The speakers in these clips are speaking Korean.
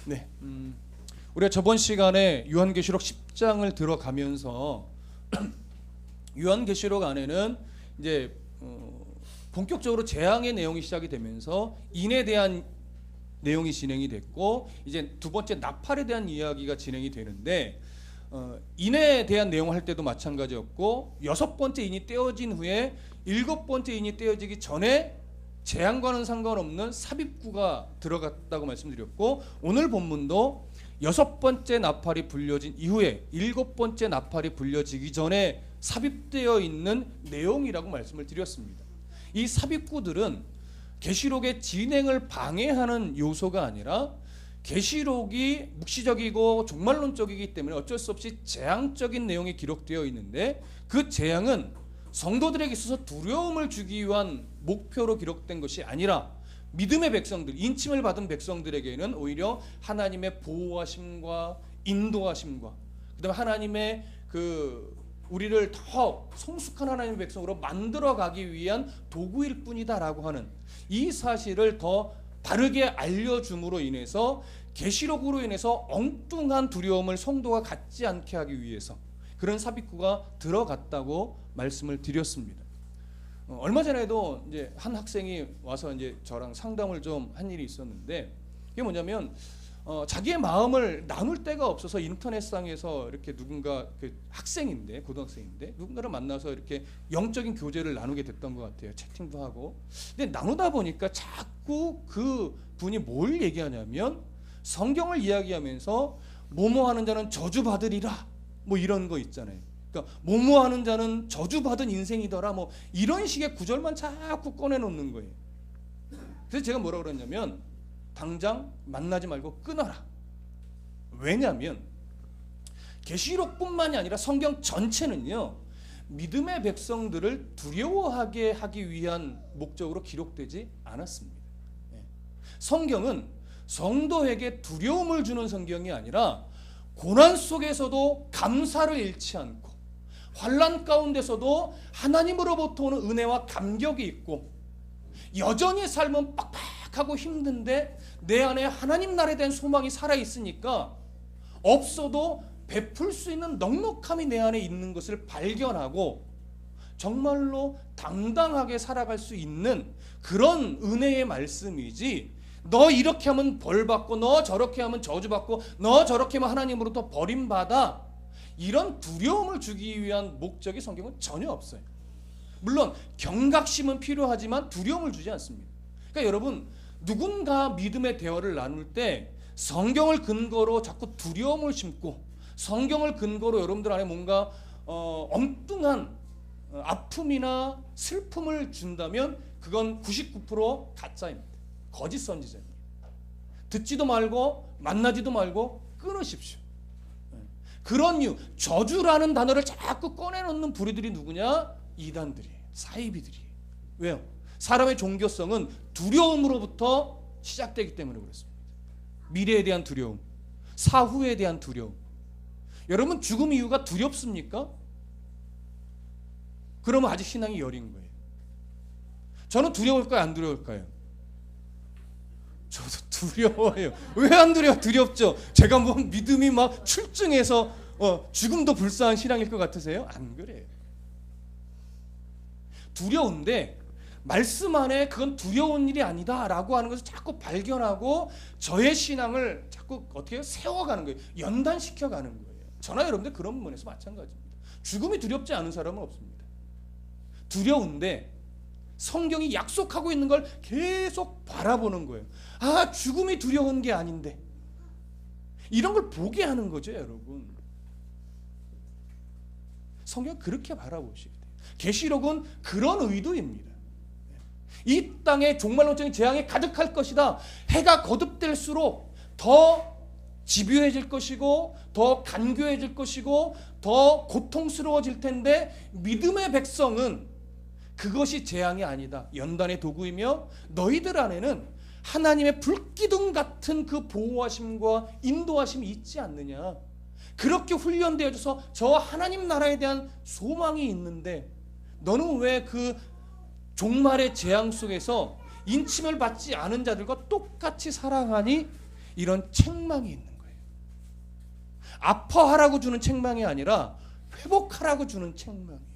네. 우리가 저번 시간에 요한계시록 10장을 들어가면서 요한계시록 안에는 이제 본격적으로 재앙의 내용이 시작이 되면서 인에 대한 내용이 진행이 됐고 이제 두 번째 나팔에 대한 이야기가 진행이 되는데 인에 대한 내용을 할 때도 마찬가지였고 여섯 번째 인이 떼어진 후에 일곱 번째 인이 떼어지기 전에 재앙과는 상관없는 삽입구가 들어갔다고 말씀드렸고 오늘 본문도 여섯 번째 나팔이 불려진 이후에 일곱 번째 나팔이 불려지기 전에 삽입되어 있는 내용이라고 말씀을 드렸습니다. 이 삽입구들은 계시록의 진행을 방해하는 요소가 아니라 계시록이 묵시적이고 종말론적이기 때문에 어쩔 수 없이 재앙적인 내용이 기록되어 있는데 그 재앙은 성도들에게 있어서 두려움을 주기 위한 목표로 기록된 것이 아니라 믿음의 백성들, 인침을 받은 백성들에게는 오히려 하나님의 보호하심과 인도하심과 그다음에 하나님의 우리를 더 성숙한 하나님의 백성으로 만들어가기 위한 도구일 뿐이다라고 하는 이 사실을 더 바르게 알려줌으로 인해서 계시록으로 인해서 엉뚱한 두려움을 성도가 갖지 않게 하기 위해서 그런 삽입구가 들어갔다고 말씀을 드렸습니다. 얼마 전에도 이제 한 학생이 와서 이제 저랑 상담을 좀 한 일이 있었는데 이게 뭐냐면 자기의 마음을 나눌 데가 없어서 인터넷상에서 이렇게 누군가 학생인데 고등학생인데 누군가를 만나서 이렇게 영적인 교제를 나누게 됐던 것 같아요. 채팅도 하고. 근데 나누다 보니까 자꾸 그 분이 뭘 얘기하냐면 성경을 이야기하면서 뭐뭐하는 자는 저주받으리라 뭐 이런 거 있잖아요. 그러니까 뭐뭐하는 자는 저주받은 인생이더라 뭐 이런 식의 구절만 자꾸 꺼내놓는 거예요. 그래서 제가 뭐라 그랬냐면 당장 만나지 말고 끊어라. 왜냐하면 계시록뿐만이 아니라 성경 전체는요 믿음의 백성들을 두려워하게 하기 위한 목적으로 기록되지 않았습니다. 성경은 성도에게 두려움을 주는 성경이 아니라 고난 속에서도 감사를 잃지 않고 환난 가운데서도 하나님으로부터 오는 은혜와 감격이 있고 여전히 삶은 빡빡하고 힘든데 내 안에 하나님 나라에 대한 소망이 살아있으니까 없어도 베풀 수 있는 넉넉함이 내 안에 있는 것을 발견하고 정말로 당당하게 살아갈 수 있는 그런 은혜의 말씀이지 너 이렇게 하면 벌받고 너 저렇게 하면 저주받고 너 저렇게 하면 하나님으로부터 버림받아 이런 두려움을 주기 위한 목적이 성경은 전혀 없어요. 물론 경각심은 필요하지만 두려움을 주지 않습니다. 그러니까 여러분 누군가 믿음의 대화를 나눌 때 성경을 근거로 자꾸 두려움을 심고 성경을 근거로 여러분들 안에 뭔가 엉뚱한 아픔이나 슬픔을 준다면 그건 99% 가짜입니다. 거짓 선지자입니다. 듣지도 말고 만나지도 말고 끊으십시오. 그런 이유 저주라는 단어를 자꾸 꺼내놓는 부류들이 누구냐? 이단들이에요. 사이비들이에요. 왜요? 사람의 종교성은 두려움으로부터 시작되기 때문에 그렇습니다. 미래에 대한 두려움, 사후에 대한 두려움. 여러분 죽음 이유가 두렵습니까? 그러면 아직 신앙이 여린 거예요. 저는 두려울까요? 안 두려울까요? 저도 두려워요. 왜 안 두려워? 두렵죠. 제가 뭐 믿음이 막 출중해서 죽음도 불쌍한 신앙일 것 같으세요? 안 그래요. 두려운데 말씀 안에 그건 두려운 일이 아니다라고 하는 것을 자꾸 발견하고 저의 신앙을 자꾸 어떻게 세워가는 거예요. 연단시켜가는 거예요. 저나 여러분들 그런 부분에서 마찬가지입니다. 죽음이 두렵지 않은 사람은 없습니다. 두려운데 성경이 약속하고 있는 걸 계속 바라보는 거예요. 아, 죽음이 두려운 게 아닌데. 이런 걸 보게 하는 거죠, 여러분. 성경 그렇게 바라보시게 돼요. 계시록은 그런 의도입니다. 이 땅에 종말론적인 재앙이 가득할 것이다. 해가 거듭될수록 더 집요해질 것이고 더 간교해질 것이고 더 고통스러워질 텐데 믿음의 백성은 그것이 재앙이 아니다. 연단의 도구이며 너희들 안에는 하나님의 불기둥 같은 그 보호하심과 인도하심이 있지 않느냐. 그렇게 훈련되어져서 저 하나님 나라에 대한 소망이 있는데 너는 왜 그 종말의 재앙 속에서 인침을 받지 않은 자들과 똑같이 살아가니 이런 책망이 있는 거예요. 아파하라고 주는 책망이 아니라 회복하라고 주는 책망이에요.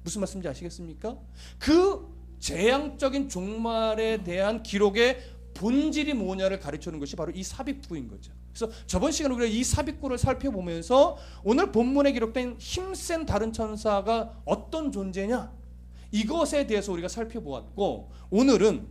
무슨 말씀인지 아시겠습니까? 그 재앙적인 종말에 대한 기록의 본질이 뭐냐를 가르쳐주는 것이 바로 이 삽입구인 거죠. 그래서 저번 시간에 우리가 이 삽입구를 살펴보면서 오늘 본문에 기록된 힘센 다른 천사가 어떤 존재냐, 이것에 대해서 우리가 살펴보았고, 오늘은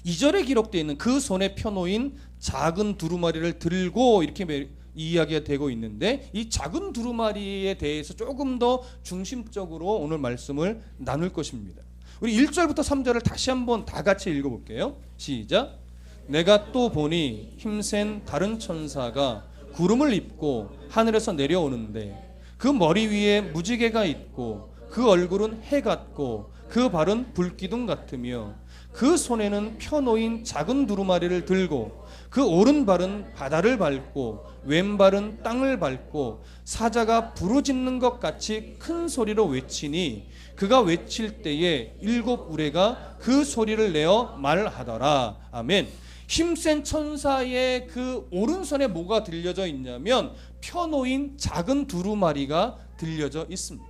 2절에 기록되어 있는 그 손에 펴놓인 작은 두루마리를 들고 이렇게 이야기가 되고 있는데, 이 작은 두루마리에 대해서 조금 더 중심적으로 오늘 말씀을 나눌 것입니다. 우리 1절부터 3절을 다시 한번 다 같이 읽어볼게요. 시작. 내가 또 보니 힘센 다른 천사가 구름을 입고 하늘에서 내려오는데 그 머리 위에 무지개가 있고 그 얼굴은 해 같고 그 발은 불기둥 같으며 그 손에는 펴놓인 작은 두루마리를 들고 그 오른발은 바다를 밟고 왼발은 땅을 밟고 사자가 부르짖는 것 같이 큰 소리로 외치니 그가 외칠 때에 7 우레가 그 소리를 내어 말하더라. 아멘. 힘센 천사의 그 오른손에 뭐가 들려져 있냐면 펴놓인 작은 두루마리가 들려져 있습니다.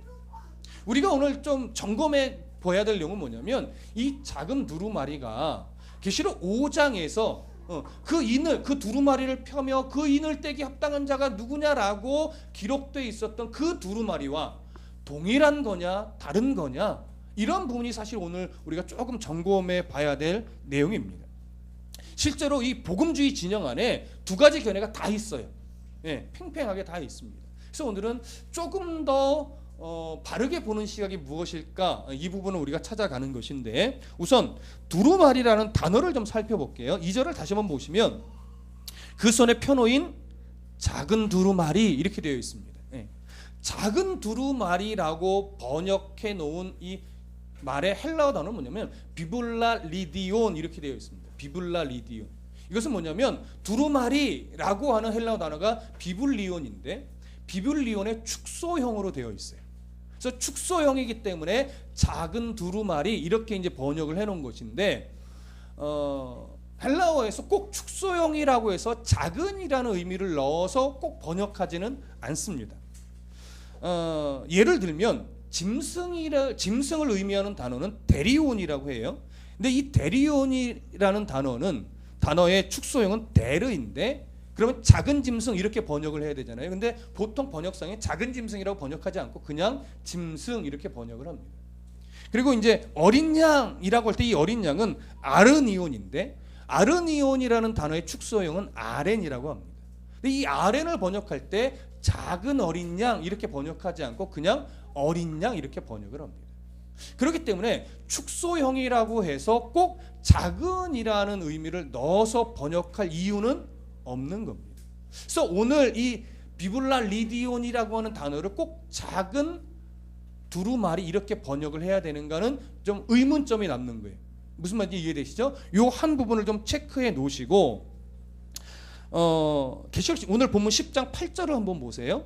우리가 오늘 좀 점검해 봐야 될 내용은 뭐냐면, 이 작은 두루마리가 계시록 5장에서 그 인을, 그 두루마리를 펴며 그 인을 떼기 합당한 자가 누구냐라고 기록되어 있었던 그 두루마리와 동일한 거냐 다른 거냐, 이런 부분이 사실 오늘 우리가 조금 점검해 봐야 될 내용입니다. 실제로 이 복음주의 진영 안에 두 가지 견해가 다 있어요. 예, 팽팽하게 다 있습니다. 그래서 오늘은 조금 더 바르게 보는 시각이 무엇일까, 이 부분을 우리가 찾아가는 것인데, 우선 두루마리라는 단어를 좀 살펴볼게요. 2절을 다시 한번 보시면 그 손에 펴놓인 작은 두루마리 이렇게 되어 있습니다. 예. 작은 두루마리라고 번역해 놓은 이 말의 헬라어 단어는 뭐냐면 비블라 리디온 이렇게 되어 있습니다. 비블라 리디온. 이것은 뭐냐면 두루마리라고 하는 헬라어 단어가 비블리온인데 비블리온의 축소형으로 되어 있어요. 그래서 축소형이기 때문에 작은 두루마리 이렇게 이제 번역을 해놓은 것인데, 헬라어에서 꼭 축소형이라고 해서 작은이라는 의미를 넣어서 꼭 번역하지는 않습니다. 예를 들면 짐승을 의미하는 단어는 데리온이라고 해요. 근데 이 데리온이라는 단어의 축소형은 데르인데, 그러면 작은 짐승 이렇게 번역을 해야 되잖아요. 근데 보통 번역상에 작은 짐승이라고 번역하지 않고 그냥 짐승 이렇게 번역을 합니다. 그리고 이제 어린 양이라고 할 때 이 어린 양은 아르니온인데, 아르니온이라는 단어의 축소형은 아렌이라고 합니다. 근데 이 아렌을 번역할 때 작은 어린 양 이렇게 번역하지 않고 그냥 어린 양 이렇게 번역을 합니다. 그렇기 때문에 축소형이라고 해서 꼭 작은이라는 의미를 넣어서 번역할 이유는 없는 겁니다. 그래서 오늘 이 비블라 리디온이라고 하는 단어를 꼭 작은 두루마리 이렇게 번역을 해야 되는가는 좀 의문점이 남는 거예요. 무슨 말인지 이해되시죠? 요 한 부분을 좀 체크해 놓으시고, 계시록 오늘 본문 10장 8절을 한번 보세요.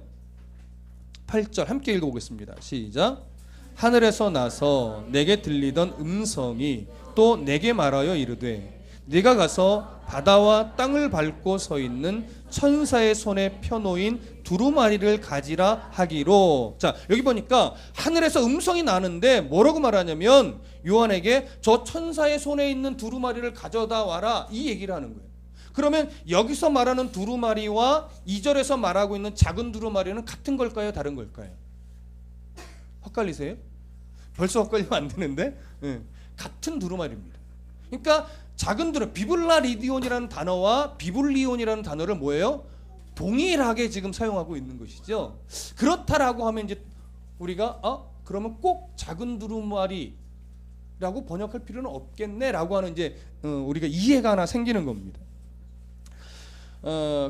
8절 함께 읽어보겠습니다. 시작. 하늘에서 나서 내게 들리던 음성이 또 내게 말하여 이르되 네가 가서 바다와 땅을 밟고 서 있는 천사의 손에 펴놓인 두루마리를 가지라 하기로. 자, 여기 보니까 하늘에서 음성이 나는데 뭐라고 말하냐면 요한에게 저 천사의 손에 있는 두루마리를 가져다 와라, 이 얘기를 하는 거예요. 그러면 여기서 말하는 두루마리와 2절에서 말하고 있는 작은 두루마리는 같은 걸까요, 다른 걸까요? 헷갈리세요? 벌써 헷갈리면 안 되는데, 같은 두루마리입니다. 그러니까 작은 두루, 비블라 리디온이라는 단어와 비블리온이라는 단어를 뭐예요? 동일하게 지금 사용하고 있는 것이죠. 그렇다라고 하면 이제 우리가 그러면 꼭 작은 두루마리라고 번역할 필요는 없겠네라고 하는 이제 우리가 이해가 하나 생기는 겁니다.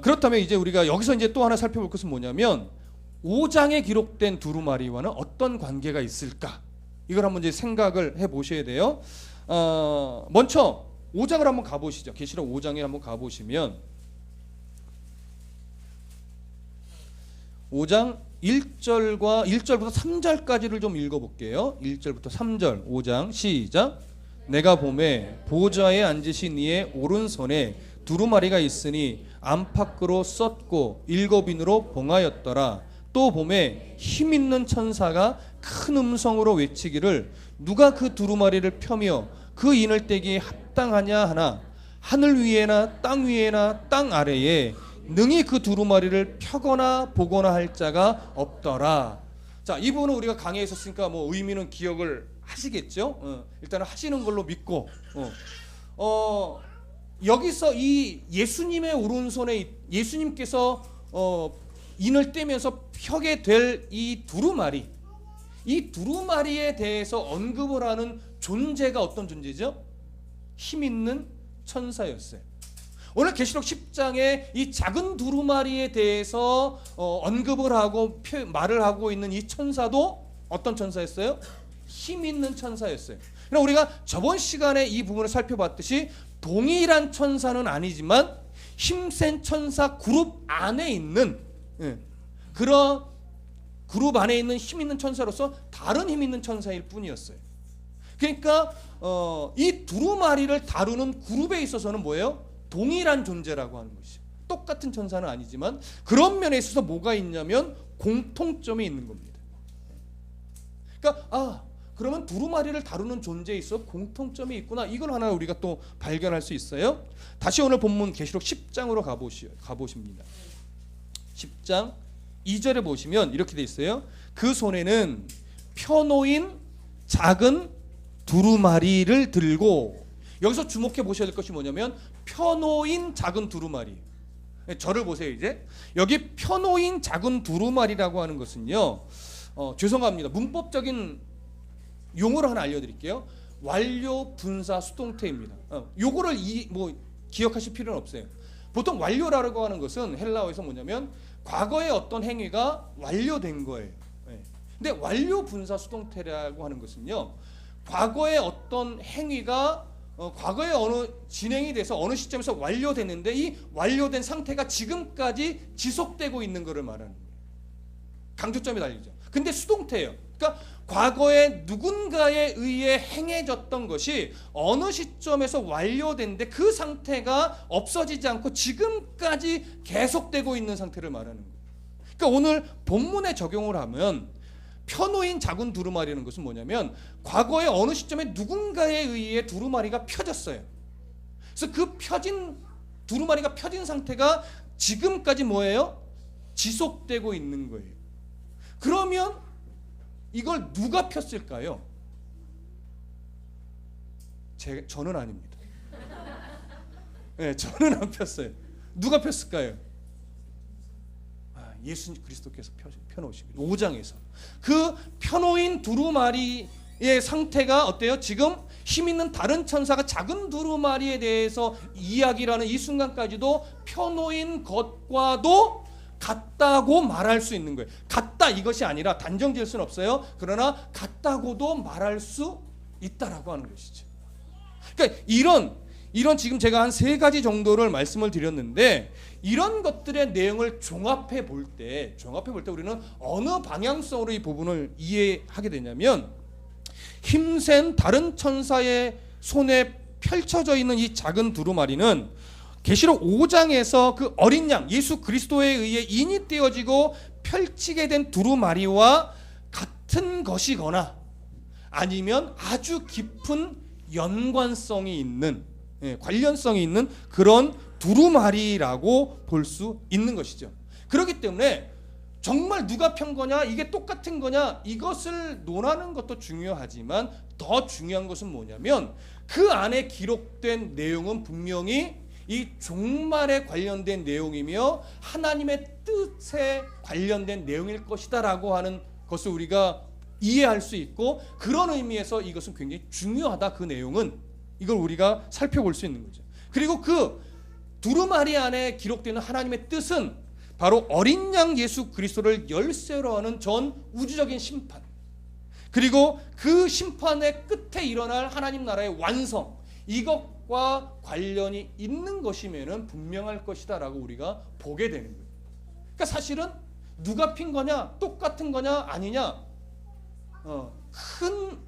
그렇다면 이제 우리가 여기서 이제 또 하나 살펴볼 것은 뭐냐면 5장에 기록된 두루마리와는 어떤 관계가 있을까? 이걸 한번 이제 생각을 해 보셔야 돼요. 먼저 5장을 한번 가보시죠. 계시록 5장에 한번 가보시면 5장 1절부터 3절까지를 좀 읽어볼게요. 1절부터 3절 5장 시작. 내가 보매 보좌에 앉으신 이의 오른손에 두루마리가 있으니 안팎으로 썼고 일곱인으로 봉하였더라. 또 봄에 힘있는 천사가 큰 음성으로 외치기를 누가 그 두루마리를 펴며 그 인을 떼기에 합당하냐 하나 하늘 위에나 땅 위에나 땅 아래에 능히 그 두루마리를 펴거나 보거나 할 자가 없더라. 자, 이 부분은 우리가 강의에 있었으니까 뭐 의미는 기억을 하시겠죠? 일단은 하시는 걸로 믿고 여기서 이 예수님의 오른손에 예수님께서 인을 떼면서 펴게 될 이 두루마리에 대해서 언급을 하는 존재가 어떤 존재죠? 힘 있는 천사였어요. 오늘 계시록 10장에 이 작은 두루마리에 대해서 언급을 하고 말을 하고 있는 이 천사도 어떤 천사였어요? 힘 있는 천사였어요. 그럼 우리가 저번 시간에 이 부분을 살펴봤듯이 동일한 천사는 아니지만 힘센 천사 그룹 안에 있는 그런 그룹 안에 있는 힘 있는 천사로서 다른 힘 있는 천사일 뿐이었어요. 그러니까 이 두루마리를 다루는 그룹에 있어서는 뭐예요? 동일한 존재라고 하는 것이죠. 똑같은 천사는 아니지만 그런 면에 있어서 뭐가 있냐면 공통점이 있는 겁니다. 그러니까 그러면 두루마리를 다루는 존재에 있어 공통점이 있구나. 이걸 하나 우리가 또 발견할 수 있어요. 다시 오늘 본문 계시록 10장으로 가보십니다. 10장 2절에 보시면 이렇게 돼 있어요. 그 손에는 펴놓인 작은 두루마리를 들고, 여기서 주목해 보셔야 될 것이 뭐냐면 펴놓인 작은 두루마리. 저를 보세요. 이제 여기 펴놓인 작은 두루마리라고 하는 것은요, 죄송합니다. 문법적인 용어를 하나 알려드릴게요. 완료 분사 수동태입니다. 요거를 기억하실 필요는 없어요. 보통 완료라고 하는 것은 헬라어에서 뭐냐면 과거의 어떤 행위가 완료된 거예요. 근데 완료 분사 수동태라고 하는 것은요, 과거의 어떤 행위가 과거에 어느 진행이 돼서 어느 시점에서 완료됐는데 이 완료된 상태가 지금까지 지속되고 있는 것을 말하는 거예요. 강조점이 달리죠. 근데 수동태예요. 그러니까 과거에 누군가에 의해 행해졌던 것이 어느 시점에서 완료됐는데 그 상태가 없어지지 않고 지금까지 계속되고 있는 상태를 말하는 거예요. 그러니까 오늘 본문에 적용을 하면 펴놓인 작은 두루마리는 것은 뭐냐면 과거에 어느 시점에 누군가에 의해 두루마리가 펴졌어요. 그래서 그 두루마리가 펴진 상태가 지금까지 뭐예요? 지속되고 있는 거예요. 그러면 이걸 누가 폈을까요? 저는 아닙니다. 네, 저는 안 폈어요. 누가 폈을까요? 예수 그리스도께서 펴놓으신 거예요. 5장에서 그 펴놓인 두루마리의 상태가 어때요? 지금 힘 있는 다른 천사가 작은 두루마리에 대해서 이야기를 하는 이 순간까지도 펴놓인 것과도 같다고 말할 수 있는 거예요. 같다 이것이 아니라 단정 지을 수는 없어요. 그러나 같다고도 말할 수 있다라고 하는 것이죠. 그러니까 이런 지금 제가 한 3가지 정도를 말씀을 드렸는데, 이런 것들의 내용을 종합해 볼 때 우리는 어느 방향성으로 이 부분을 이해하게 되냐면, 힘센 다른 천사의 손에 펼쳐져 있는 이 작은 두루마리는 계시록 5장에서 그 어린 양 예수 그리스도에 의해 인이 떼어지고 펼치게 된 두루마리와 같은 것이거나 아니면 아주 깊은 연관성이 있는, 관련성이 있는 그런 두루마리라고 볼 수 있는 것이죠. 그렇기 때문에 정말 누가 편 거냐, 이게 똑같은 거냐, 이것을 논하는 것도 중요하지만 더 중요한 것은 뭐냐면 그 안에 기록된 내용은 분명히 이 종말에 관련된 내용이며 하나님의 뜻에 관련된 내용일 것이다라고 하는 것을 우리가 이해할 수 있고, 그런 의미에서 이것은 굉장히 중요하다. 그 내용은 이걸 우리가 살펴볼 수 있는 거죠. 그리고 그 두루마리 안에 기록되는 하나님의 뜻은 바로 어린 양 예수 그리스도를 열쇠로 하는 전 우주적인 심판, 그리고 그 심판의 끝에 일어날 하나님 나라의 완성, 이것과 관련이 있는 것이면은 분명할 것이다라고 우리가 보게 되는 거예요. 그러니까 사실은 누가 핀 거냐, 똑같은 거냐 아니냐, 큰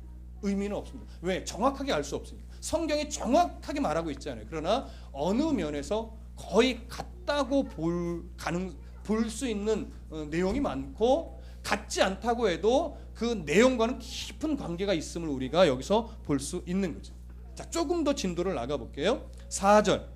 의미는 없습니다. 왜? 정확하게 알 수 없으니까. 성경이 정확하게 말하고 있잖아요. 그러나 어느 면에서 거의 같다고 볼 수 있는 내용이 많고, 같지 않다고 해도 그 내용과는 깊은 관계가 있음을 우리가 여기서 볼 수 있는 거죠. 자, 조금 더 진도를 나가 볼게요. 4절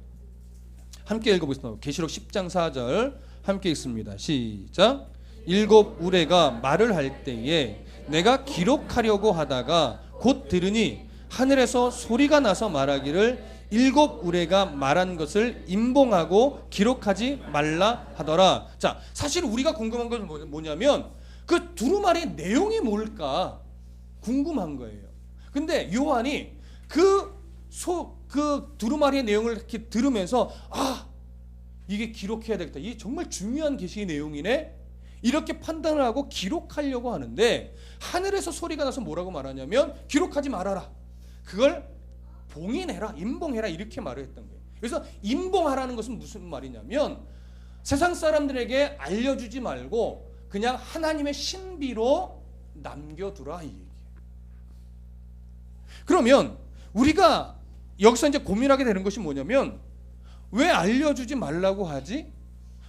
함께 읽어보겠습니다. 계시록 10장 4절 함께 읽습니다. 시작. 일곱 우레가 말을 할 때에 내가 기록하려고 하다가 곧 들으니 하늘에서 소리가 나서 말하기를 일곱 우레가 말한 것을 임봉하고 기록하지 말라 하더라. 자, 사실 우리가 궁금한 건 뭐냐면 그 두루마리의 내용이 뭘까 궁금한 거예요. 근데 요한이 그 두루마리의 내용을 이렇게 들으면서 이게 기록해야 되겠다. 이게 정말 중요한 계시의 내용이네. 이렇게 판단을 하고 기록하려고 하는데, 하늘에서 소리가 나서 뭐라고 말하냐면 기록하지 말아라. 그걸 봉인해라, 임봉해라, 이렇게 말을 했던 거예요. 그래서 임봉하라는 것은 무슨 말이냐면 세상 사람들에게 알려주지 말고 그냥 하나님의 신비로 남겨두라, 이 얘기예요. 그러면 우리가 여기서 이제 고민하게 되는 것이 뭐냐면, 왜 알려주지 말라고 하지?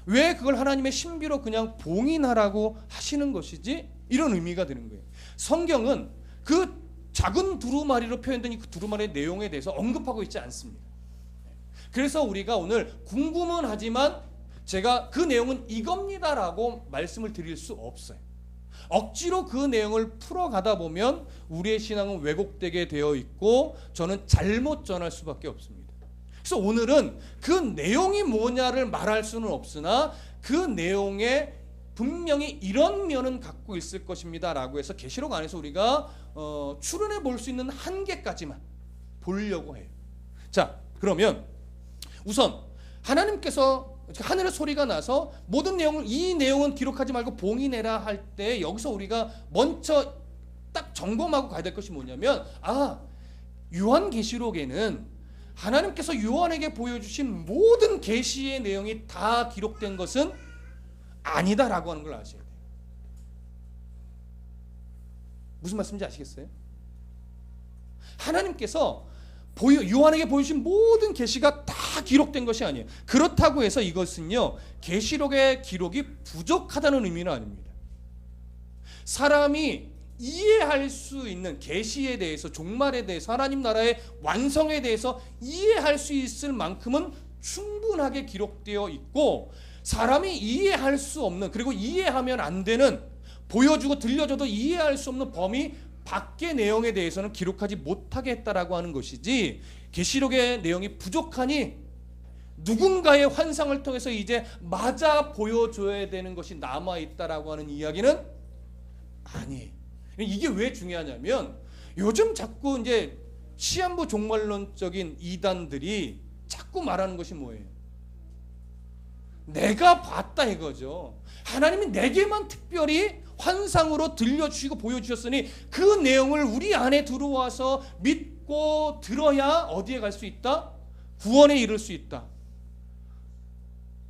왜 그걸 하나님의 신비로 그냥 봉인하라고 하시는 것이지? 이런 의미가 되는 거예요. 성경은 그 작은 두루마리로 표현된 그 두루마리의 내용에 대해서 언급하고 있지 않습니다. 그래서 우리가 오늘 궁금은 하지만 제가 그 내용은 이겁니다라고 말씀을 드릴 수 없어요. 억지로 그 내용을 풀어가다 보면 우리의 신앙은 왜곡되게 되어 있고 저는 잘못 전할 수밖에 없습니다. 그래서 오늘은 그 내용이 뭐냐를 말할 수는 없으나 그 내용에 분명히 이런 면은 갖고 있을 것입니다 라고 해서 계시록 안에서 우리가 추론해 볼 수 있는 한계까지만 보려고 해요. 자, 그러면 우선 하나님께서 하늘의 소리가 나서 모든 내용을, 이 내용은 기록하지 말고 봉인해라 할 때 여기서 우리가 먼저 딱 점검하고 가야 될 것이 뭐냐면, 요한계시록에는 하나님께서 요한에게 보여주신 모든 계시의 내용이 다 기록된 것은 아니다라고 하는 걸 아셔야 돼요. 무슨 말씀인지 아시겠어요? 하나님께서 요한에게 보여주신 모든 계시가 다 기록된 것이 아니에요. 그렇다고 해서 이것은요, 계시록의 기록이 부족하다는 의미는 아닙니다. 사람이 이해할 수 있는 계시에 대해서, 종말에 대해서, 하나님 나라의 완성에 대해서 이해할 수 있을 만큼은 충분하게 기록되어 있고, 사람이 이해할 수 없는, 그리고 이해하면 안 되는, 보여주고 들려줘도 이해할 수 없는 범위 밖의 내용에 대해서는 기록하지 못하게 했다라고 하는 것이지, 계시록의 내용이 부족하니 누군가의 환상을 통해서 이제 맞아 보여줘야 되는 것이 남아있다라고 하는 이야기는 아니에요. 이게 왜 중요하냐면, 요즘 자꾸 이제 시한부 종말론적인 이단들이 자꾸 말하는 것이 뭐예요? 내가 봤다 이거죠. 하나님이 내게만 특별히 환상으로 들려주시고 보여주셨으니 그 내용을 우리 안에 들어와서 믿고 들어야 어디에 갈 수 있다? 구원에 이를 수 있다.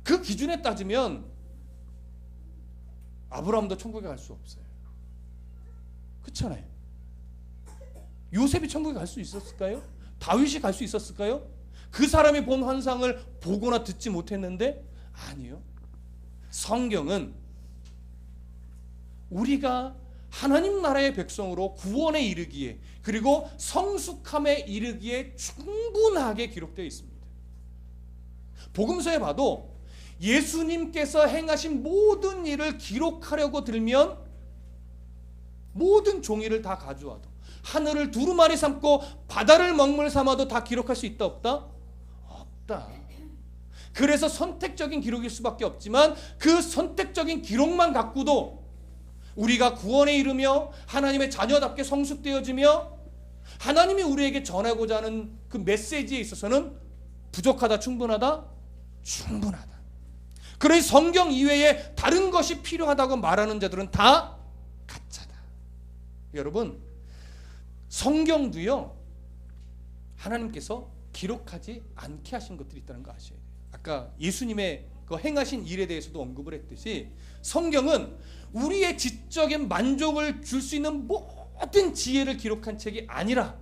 그 기준에 따지면 아브라함도 천국에 갈 수 없어요. 그렇잖아요. 요셉이 천국에 갈 수 있었을까요? 다윗이 갈 수 있었을까요? 그 사람이 본 환상을 보거나 듣지 못했는데? 아니요. 성경은 우리가 하나님 나라의 백성으로 구원에 이르기에, 그리고 성숙함에 이르기에 충분하게 기록되어 있습니다. 복음서에 봐도 예수님께서 행하신 모든 일을 기록하려고 들면 모든 종이를 다 가져와도, 하늘을 두루마리 삼고 바다를 먹물 삼아도 다 기록할 수 있다 없다? 없다. 그래서 선택적인 기록일 수밖에 없지만 그 선택적인 기록만 갖고도 우리가 구원에 이르며 하나님의 자녀답게 성숙되어지며 하나님이 우리에게 전하고자 하는 그 메시지에 있어서는 부족하다, 충분하다? 충분하다. 그러니 성경 이외에 다른 것이 필요하다고 말하는 자들은 다 가짜다. 여러분, 성경도요, 하나님께서 기록하지 않게 하신 것들이 있다는 거 아셔야 돼요. 아까 예수님의 그 행하신 일에 대해서도 언급을 했듯이 성경은 우리의 지적인 만족을 줄 수 있는 모든 지혜를 기록한 책이 아니라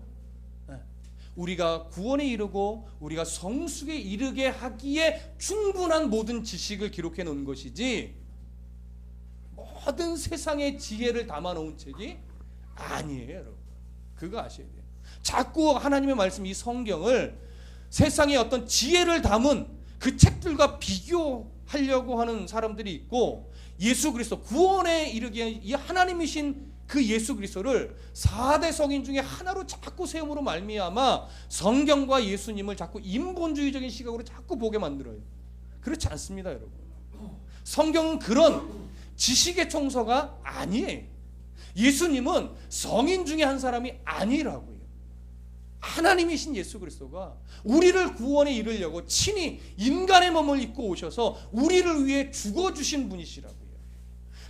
우리가 구원에 이르고 우리가 성숙에 이르게 하기에 충분한 모든 지식을 기록해 놓은 것이지 모든 세상의 지혜를 담아 놓은 책이 아니에요, 여러분. 그거 아셔야 돼요. 자꾸 하나님의 말씀, 이 성경을 세상의 어떤 지혜를 담은 그 책들과 비교하려고 하는 사람들이 있고, 예수 그리스도 구원에 이르기에 이 하나님이신 그 예수 그리스도를 4대 성인 중에 하나로 자꾸 세움으로 말미암아 성경과 예수님을 자꾸 인본주의적인 시각으로 자꾸 보게 만들어요. 그렇지 않습니다, 여러분. 성경은 그런 지식의 총서가 아니에요. 예수님은 성인 중에 한 사람이 아니라고요. 하나님이신 예수 그리스도가 우리를 구원에 이르려고 친히 인간의 몸을 입고 오셔서 우리를 위해 죽어주신 분이시라고요.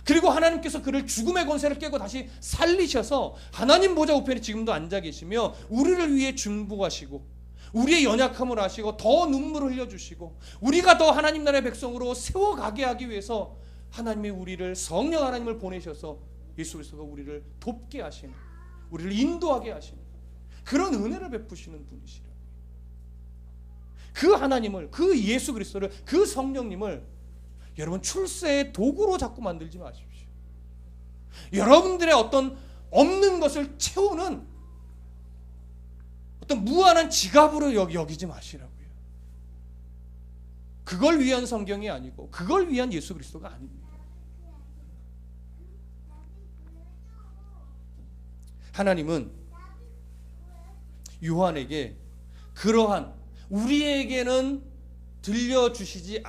그리고 하나님께서 그를 죽음의 권세를 깨고 다시 살리셔서 하나님 보좌 우편에 지금도 앉아 계시며 우리를 위해 중보하시고 우리의 연약함을 아시고 더 눈물을 흘려주시고 우리가 더 하나님 나라의 백성으로 세워가게 하기 위해서 하나님이 우리를, 성령 하나님을 보내셔서 예수 그리스도가 우리를 돕게 하시는, 우리를 인도하게 하시는 그런 은혜를 베푸시는 분이시라고요. 그 하나님을, 그 예수 그리스도를, 그 성령님을 여러분 출세의 도구로 자꾸 만들지 마십시오. 여러분들의 어떤 없는 것을 채우는 어떤 무한한 지갑으로 여기지 마시라고요. 그걸 위한 성경이 아니고 그걸 위한 예수 그리스도가 아닙니다. 하나님은 요한에게 그러한 우리에게는 들려주시지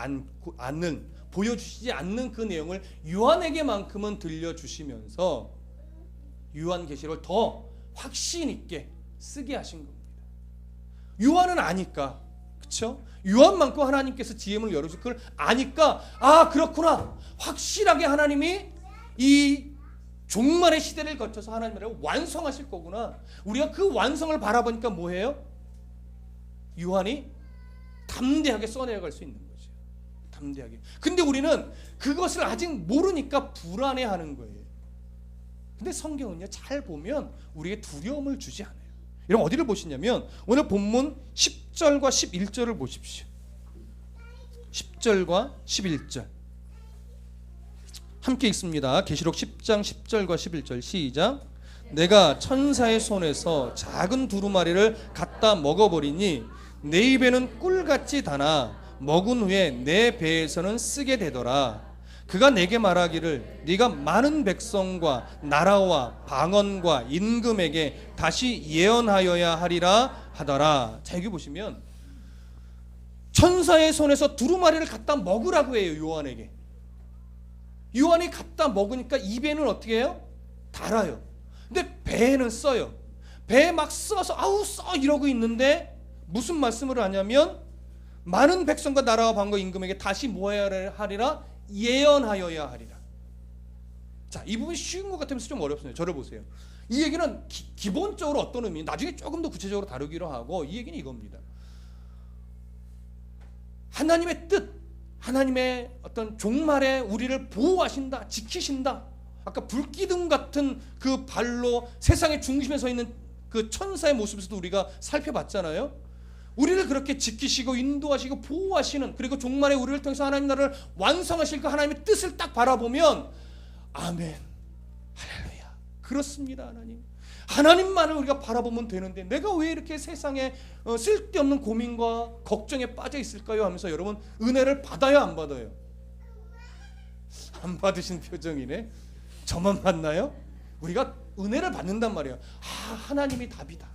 않는, 보여주시지 않는 그 내용을 요한에게만큼은 들려주시면서 요한계시록을 더 확신 있게 쓰게 하신 겁니다. 요한은 아니까, 그렇죠? 요한만큼 하나님께서 지혜문을 열어주고 그걸 아니까, 아 그렇구나, 확실하게 하나님이 이 종말의 시대를 거쳐서 하나님 나라를 완성하실 거구나. 우리가 그 완성을 바라보니까 뭐해요? 요한이 담대하게 써내려갈 수 있는 거죠. 담대하게. 근데 우리는 그것을 아직 모르니까 불안해하는 거예요. 근데 성경은요, 잘 보면 우리에게 두려움을 주지 않아요. 여러분 어디를 보시냐면 오늘 본문 10절과 11절을 보십시오. 10절과 11절 함께 읽습니다. 계시록 10장 10절과 11절 시작. 내가 천사의 손에서 작은 두루마리를 갖다 먹어버리니 내 입에는 꿀같이 다나 먹은 후에 내 배에서는 쓰게 되더라. 그가 내게 말하기를 네가 많은 백성과 나라와 방언과 임금에게 다시 예언하여야 하리라 하더라. 자, 여기 보시면 천사의 손에서 두루마리를 갖다 먹으라고 해요. 요한에게. 요한이 갖다 먹으니까 입에는 어떻게 해요? 달아요. 근데 배에는 써요. 배에 막 써서 아우 써 이러고 있는데 무슨 말씀을 하냐면 많은 백성과 나라와 방언과 임금에게 다시 뭐 해야 하리라? 예언하여야 하리라. 자, 이 부분이 쉬운 것 같으면서 좀 어렵습니다. 저를 보세요. 이 얘기는 기본적으로 어떤 의미, 나중에 조금 더 구체적으로 다루기로 하고, 이 얘기는 이겁니다. 하나님의 뜻, 하나님의 어떤 종말에 우리를 보호하신다, 지키신다. 아까 불기둥 같은 그 발로 세상의 중심에 서 있는 그 천사의 모습에서도 우리가 살펴봤잖아요. 우리를 그렇게 지키시고 인도하시고 보호하시는, 그리고 종말에 우리를 통해서 하나님 나라를 완성하실 그 하나님의 뜻을 딱 바라보면 아멘, 할렐루야, 그렇습니다. 하나님만을 우리가 바라보면 되는데 내가 왜 이렇게 세상에 쓸데없는 고민과 걱정에 빠져 있을까요? 하면서 여러분 은혜를 받아요, 안 받아요? 안 받으신 표정이네. 저만 받나요? 우리가 은혜를 받는단 말이에요. 하나님이 답이다.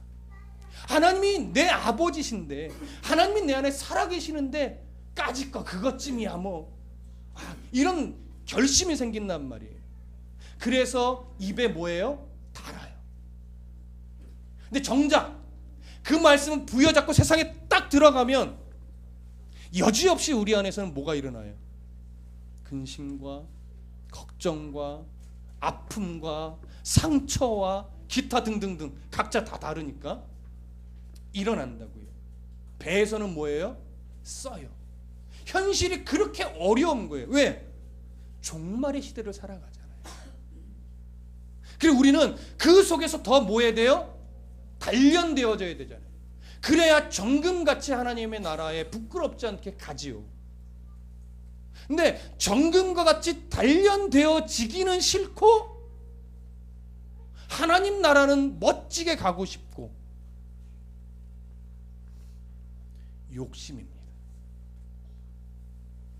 하나님이 내 아버지신데, 하나님이 내 안에 살아계시는데 까짓 거 그것쯤이야 뭐, 이런 결심이 생긴단 말이에요. 그래서 입에 뭐예요? 달아요. 근데 정작 그 말씀은 부여잡고 세상에 딱 들어가면 여지없이 우리 안에서는 뭐가 일어나요? 근심과 걱정과 아픔과 상처와 기타 등등등, 각자 다 다르니까 일어난다고요. 배에서는 뭐예요? 써요. 현실이 그렇게 어려운 거예요. 왜? 종말의 시대를 살아가잖아요. 그리고 우리는 그 속에서 더 뭐 해야 돼요? 단련되어져야 되잖아요. 그래야 정금같이 하나님의 나라에 부끄럽지 않게 가지요. 근데 정금과 같이 단련되어지기는 싫고 하나님 나라는 멋지게 가고 싶고 욕심입니다.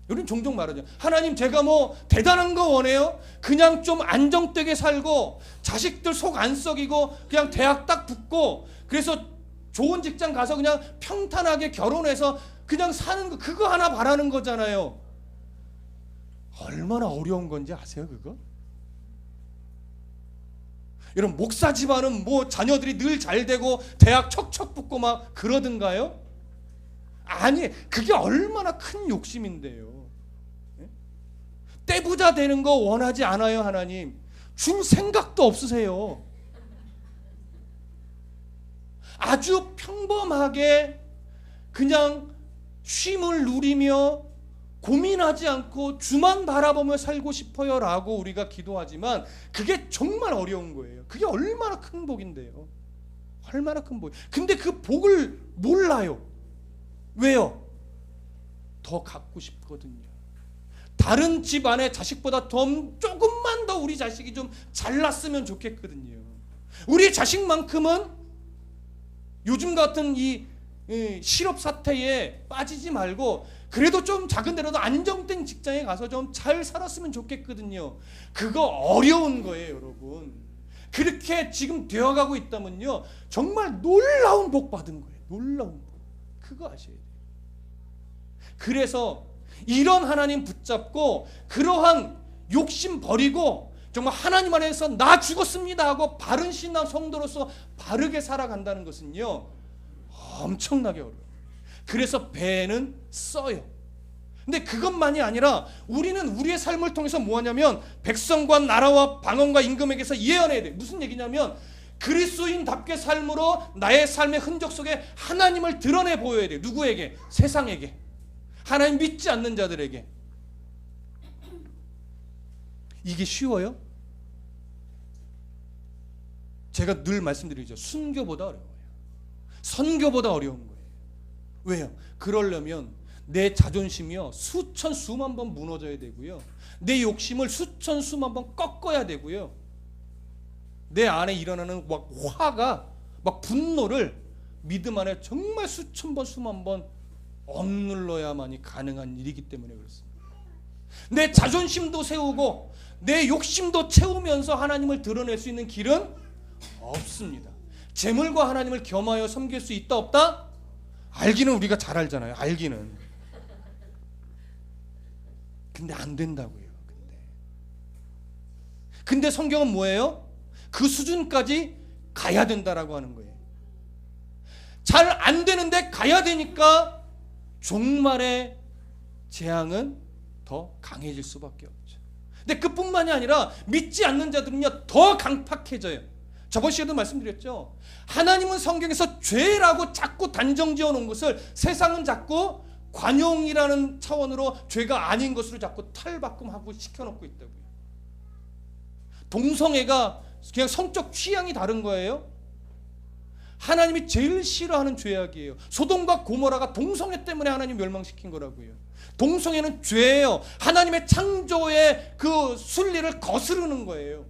우리는 종종 말하죠. 하나님, 제가 뭐 대단한 거 원해요? 그냥 좀 안정되게 살고 자식들 속 안 썩이고 그냥 대학 딱 붙고 그래서 좋은 직장 가서 그냥 평탄하게 결혼해서 그냥 사는 거, 그거 하나 바라는 거잖아요. 얼마나 어려운 건지 아세요, 그거? 여러분, 목사 집안은 뭐 자녀들이 늘 잘 되고 대학 척척 붙고 막 그러든가요? 아니, 그게 얼마나 큰 욕심인데요. 떼부자 되는 거 원하지 않아요. 하나님 줄 생각도 없으세요. 아주 평범하게 그냥 쉼을 누리며 고민하지 않고 주만 바라보며 살고 싶어요 라고 우리가 기도하지만 그게 정말 어려운 거예요. 그게 얼마나 큰 복인데요. 얼마나 큰 복. 근데 그 복을 몰라요. 왜요? 더 갖고 싶거든요. 다른 집안의 자식보다 조금만 더 우리 자식이 좀 잘났으면 좋겠거든요. 우리 자식만큼은 요즘 같은 이 실업 사태에 빠지지 말고 그래도 좀 작은 데라도 안정된 직장에 가서 좀 잘 살았으면 좋겠거든요. 그거 어려운 거예요, 여러분. 그렇게 지금 되어가고 있다면요, 정말 놀라운 복 받은 거예요. 놀라운 복. 그거 아셔야 돼요. 그래서 이런 하나님 붙잡고 그러한 욕심 버리고 정말 하나님 안에서 나 죽었습니다 하고 바른 신앙 성도로서 바르게 살아간다는 것은요, 엄청나게 어려워요. 그래서 배는 써요. 근데 그것만이 아니라 우리는 우리의 삶을 통해서 뭐하냐면 백성과 나라와 방언과 임금에게서 예언해야 돼요. 무슨 얘기냐면 그리스도인답게 삶으로 나의 삶의 흔적 속에 하나님을 드러내 보여야 돼요. 누구에게? 세상에게. 하나님 믿지 않는 자들에게. 이게 쉬워요? 제가 늘 말씀드리죠. 순교보다 어려워요. 선교보다 어려운 거예요. 왜요? 그러려면 내 자존심이요, 수천 수만 번 무너져야 되고요, 내 욕심을 수천 수만 번 꺾어야 되고요, 내 안에 일어나는 막 화가, 막 분노를 믿음 안에 정말 수천 번 수만 번 억눌러야만이 가능한 일이기 때문에 그렇습니다. 내 자존심도 세우고 내 욕심도 채우면서 하나님을 드러낼 수 있는 길은 없습니다. 재물과 하나님을 겸하여 섬길 수 있다 없다? 알기는 우리가 잘 알잖아요. 알기는. 근데 안 된다고요. 근데 성경은 뭐예요? 그 수준까지 가야 된다라고 하는 거예요. 잘 안 되는데 가야 되니까 종말의 재앙은 더 강해질 수밖에 없죠. 근데 그뿐만이 아니라 믿지 않는 자들은요, 더 강팍해져요. 저번 시간에도 말씀드렸죠. 하나님은 성경에서 죄라고 자꾸 단정지어 놓은 것을 세상은 자꾸 관용이라는 차원으로 죄가 아닌 것으로 자꾸 탈바꿈하고 시켜놓고 있다고요. 동성애가 그냥 성적 취향이 다른 거예요. 하나님이 제일 싫어하는 죄악이에요. 소돔과 고모라가 동성애 때문에 하나님 멸망시킨 거라고요. 동성애는 죄예요. 하나님의 창조의 그 순리를 거스르는 거예요.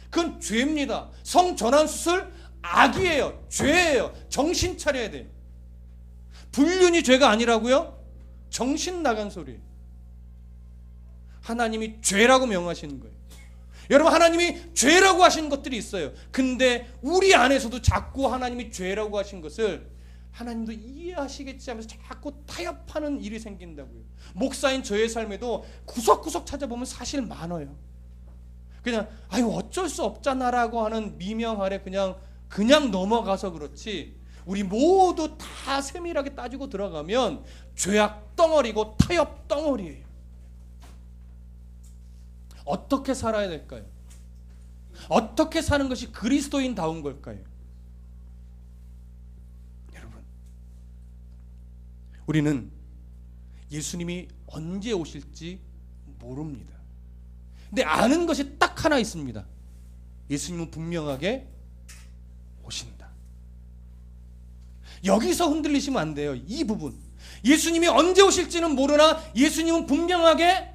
그건 죄입니다. 성전환수술 악이에요. 죄예요. 정신 차려야 돼요. 불륜이 죄가 아니라고요? 정신 나간 소리. 하나님이 죄라고 명하시는 거예요. 여러분, 하나님이 죄라고 하신 것들이 있어요. 근데 우리 안에서도 자꾸 하나님이 죄라고 하신 것을 하나님도 이해하시겠지 하면서 자꾸 타협하는 일이 생긴다고요. 목사인 저의 삶에도 구석구석 찾아보면 사실 많아요. 그냥 아유 어쩔 수 없잖아라고 하는 미명 아래 그냥 넘어가서 그렇지, 우리 모두 다 세밀하게 따지고 들어가면 죄악 덩어리고 타협 덩어리예요. 어떻게 살아야 될까요? 어떻게 사는 것이 그리스도인다운 걸까요? 여러분, 우리는 예수님이 언제 오실지 모릅니다. 근데 아는 것이 딱 하나 있습니다. 예수님은 분명하게 오신다. 여기서 흔들리시면 안 돼요. 이 부분. 예수님이 언제 오실지는 모르나 예수님은 분명하게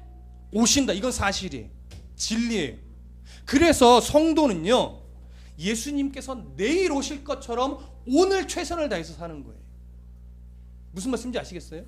오신다. 이건 사실이에요. 진리예요. 그래서 성도는요, 예수님께서 내일 오실 것처럼 오늘 최선을 다해서 사는 거예요. 무슨 말씀인지 아시겠어요?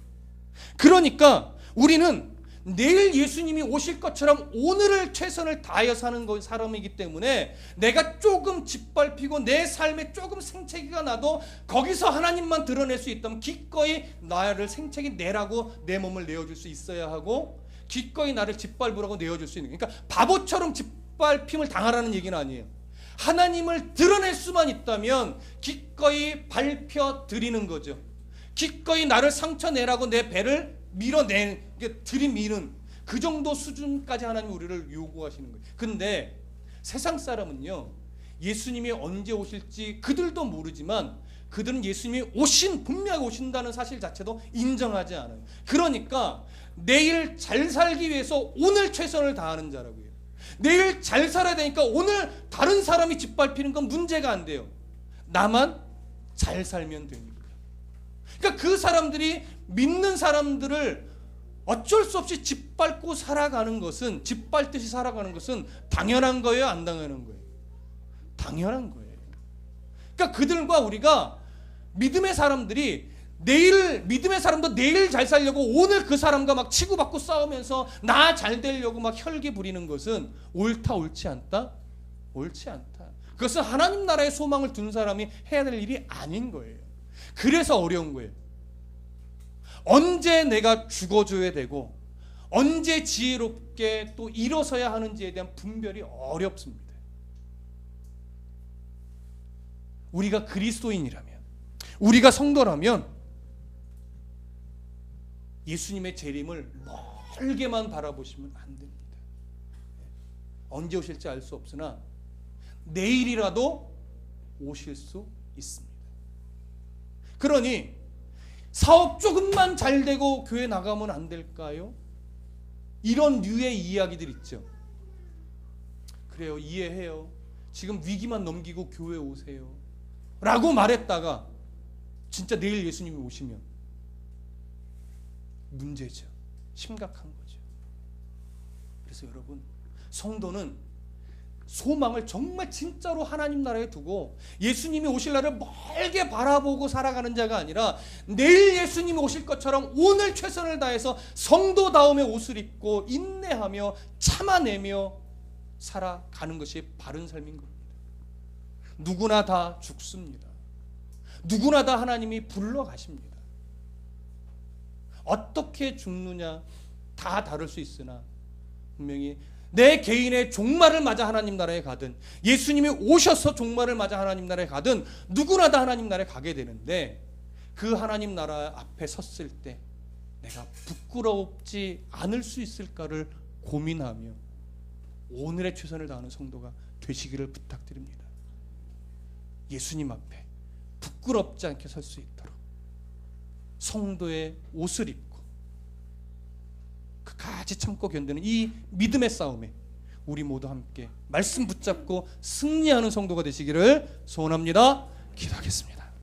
그러니까 우리는 내일 예수님이 오실 것처럼 오늘을 최선을 다하여 사는 사람이기 때문에 내가 조금 짓밟히고 내 삶에 조금 생채기가 나도 거기서 하나님만 드러낼 수 있다면 기꺼이 나를 생채기 내라고 내 몸을 내어줄 수 있어야 하고, 기꺼이 나를 짓밟으라고 내어줄 수 있는, 그러니까 바보처럼 짓밟힘을 당하라는 얘기는 아니에요. 하나님을 드러낼 수만 있다면 기꺼이 밟혀드리는 거죠. 기꺼이 나를 상처내라고 내 배를 들이미는 그 정도 수준까지 하나님 우리를 요구하시는 거예요. 근데 세상 사람은요, 예수님이 언제 오실지 그들도 모르지만 그들은 예수님이 분명히 오신다는 사실 자체도 인정하지 않아요. 그러니까 내일 잘 살기 위해서 오늘 최선을 다하는 자라고요. 내일 잘 살아야 되니까 오늘 다른 사람이 짓밟히는 건 문제가 안 돼요. 나만 잘 살면 되니까. 그러니까 그 사람들이 믿는 사람들을 어쩔 수 없이 짓밟고 살아가는 것은, 짓밟듯이 살아가는 것은 당연한 거예요, 안 당연한 거예요? 당연한 거예요. 그러니까 그들과 우리가 믿음의 사람도 내일 잘 살려고 오늘 그 사람과 막 치고받고 싸우면서 나 잘 되려고 막 혈기 부리는 것은 옳다 옳지 않다? 옳지 않다. 그것은 하나님 나라의 소망을 둔 사람이 해야 될 일이 아닌 거예요. 그래서 어려운 거예요. 언제 내가 죽어줘야 되고 언제 지혜롭게 또 일어서야 하는지에 대한 분별이 어렵습니다. 우리가 그리스도인이라면, 우리가 성도라면 예수님의 재림을 멀게만 바라보시면 안 됩니다. 언제 오실지 알 수 없으나 내일이라도 오실 수 있습니다. 그러니 사업 조금만 잘 되고 교회 나가면 안 될까요? 이런 류의 이야기들 있죠. 그래요, 이해해요. 지금 위기만 넘기고 교회 오세요 라고 말했다가 진짜 내일 예수님이 오시면 문제죠. 심각한 거죠. 그래서 여러분, 성도는 소망을 정말 진짜로 하나님 나라에 두고 예수님이 오실 날을 멀게 바라보고 살아가는 자가 아니라 내일 예수님이 오실 것처럼 오늘 최선을 다해서 성도다움의 옷을 입고 인내하며 참아내며 살아가는 것이 바른 삶인 겁니다. 누구나 다 죽습니다. 누구나 다 하나님이 불러가십니다. 어떻게 죽느냐 다 다를 수 있으나 분명히 내 개인의 종말을 맞아 하나님 나라에 가든 예수님이 오셔서 종말을 맞아 하나님 나라에 가든 누구나 다 하나님 나라에 가게 되는데, 그 하나님 나라 앞에 섰을 때 내가 부끄럽지 않을 수 있을까를 고민하며 오늘의 최선을 다하는 성도가 되시기를 부탁드립니다. 예수님 앞에 부끄럽지 않게 설 수 있도록 성도의 옷을 입고 끝까지 참고 견디는 이 믿음의 싸움에 우리 모두 함께 말씀 붙잡고 승리하는 성도가 되시기를 소원합니다. 기도하겠습니다.